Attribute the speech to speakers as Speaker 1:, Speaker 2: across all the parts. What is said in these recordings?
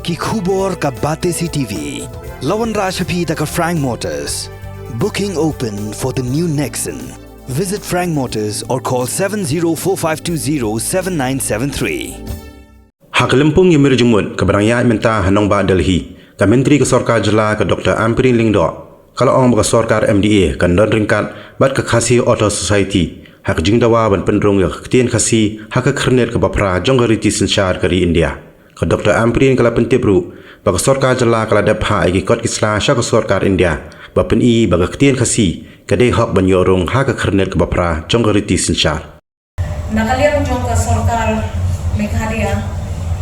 Speaker 1: Ki khubor ka Batesi TV. Lawan Rashapi taka Frank Motors. Booking open for the new Nexon. Visit Frank Motors or call 7045207973.
Speaker 2: Hak lempung yang merjumut ke berangya mentah Hanong Ba Delhi. Ka Menteri Kesorkar Jela ke Dr. Ampirin Lingdo. Kalau orang berkesorkar MDA kan don ringkat bat ke kasih Auto Society. Hak jingdawa ban pendrung ya ketien kasih hak kernet ke bapra jongariti sensyar kari India. Ke Dr. Ampirin kala pentibru bagi sorkar Jela kala dapha agi kot kisla syak sorkar India bapen i bagi ketien kasih kadai hak ban yorong hak kernet ke bapra jongariti sensyar.
Speaker 3: Nakaliang jong ke sorkar Meghalaya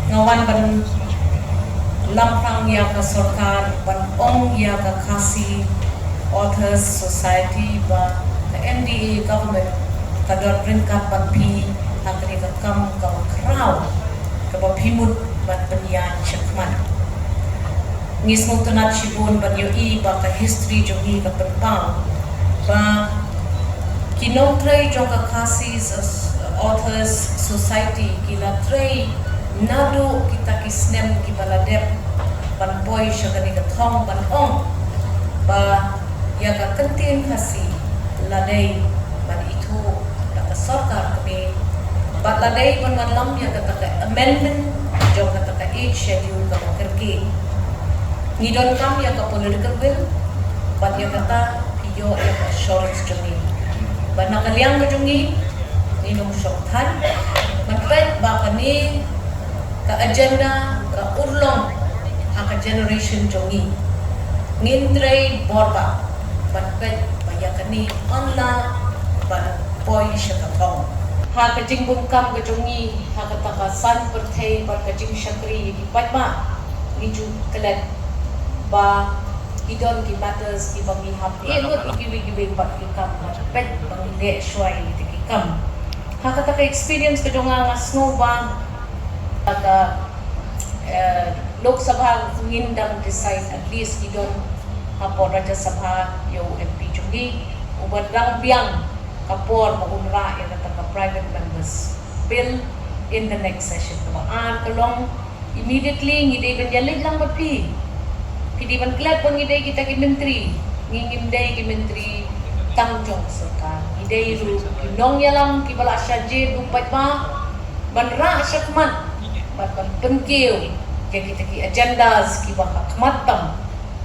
Speaker 3: ngawan ban lampang ya ke sorkar ban ong ya ke kasih Authors Society ba the MDA government kadar ringkat ban pi hakni ka kam ka kraw ka ba pimut ban penyan chakman ngismo tunat shibun ban yo I ba ka history jogi ka penpang ba kinong tray jong ka kasih Authors Society kila tray nado kita kisnem ki baladep ban boy syakani ka thong ban ong ba ya ka kentin kasih ladai ban itu kata sorkar kami bat ladai ban malam ya kata amendment jauh kata 8 schedule ka kerki ngidon kam ya ka political will bat ya kata piyo ya ka shorts jumi ban nakaliang majungi ninong syoktan manpet ba kani ka agenda ka urlong haka generation jungi ngindray borba banpet bayakani onla ban boy syakatong haka jingbung kam ka jungi haka taka san perthai ban ka jing syakri di patma niju kelet ba idon ki matters ki bangi hap elot ki bat ki kam pet bangi le shwai ti ki kam haka taka experience ka jonga nga snow ba ka Lok Sabha ngindang decide at least idon kapor Raja Sabha yo MP jungi ubad rang biang kapor maunra ya kata private members bill in the next session kabaan kalong immediately ngide ban yalig lang mapi kidi ban klep pun ngide kita ki menteri ngingimday ki menteri tangjong serta ngide ru kinong yalang ki bala syaje dupat ma ban ra syakman ban penkiu kaya kita ki agendas ki baka kematam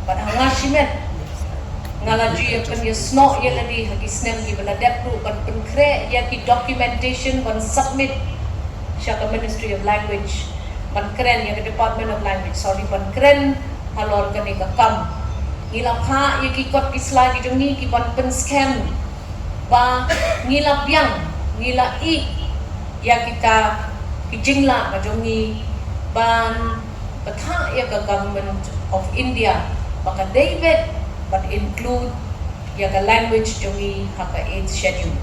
Speaker 3: ban hangasimet ngalaju ya kan ya sno ya ladi hagi snem ki bala depru ban penkre ya ki documentation ban submit sya ka Ministry of Language ban kren ya ke Department of Language sorry ban kren halor ka ni ka kam ngilap ha ya ki kot ki slide ki jungi ki ban pen scan ba ngilap yang ngila I ya kita ki jingla ka jungi ban patha ya ka government of India maka David but include ya ka language jungi haka 8th schedule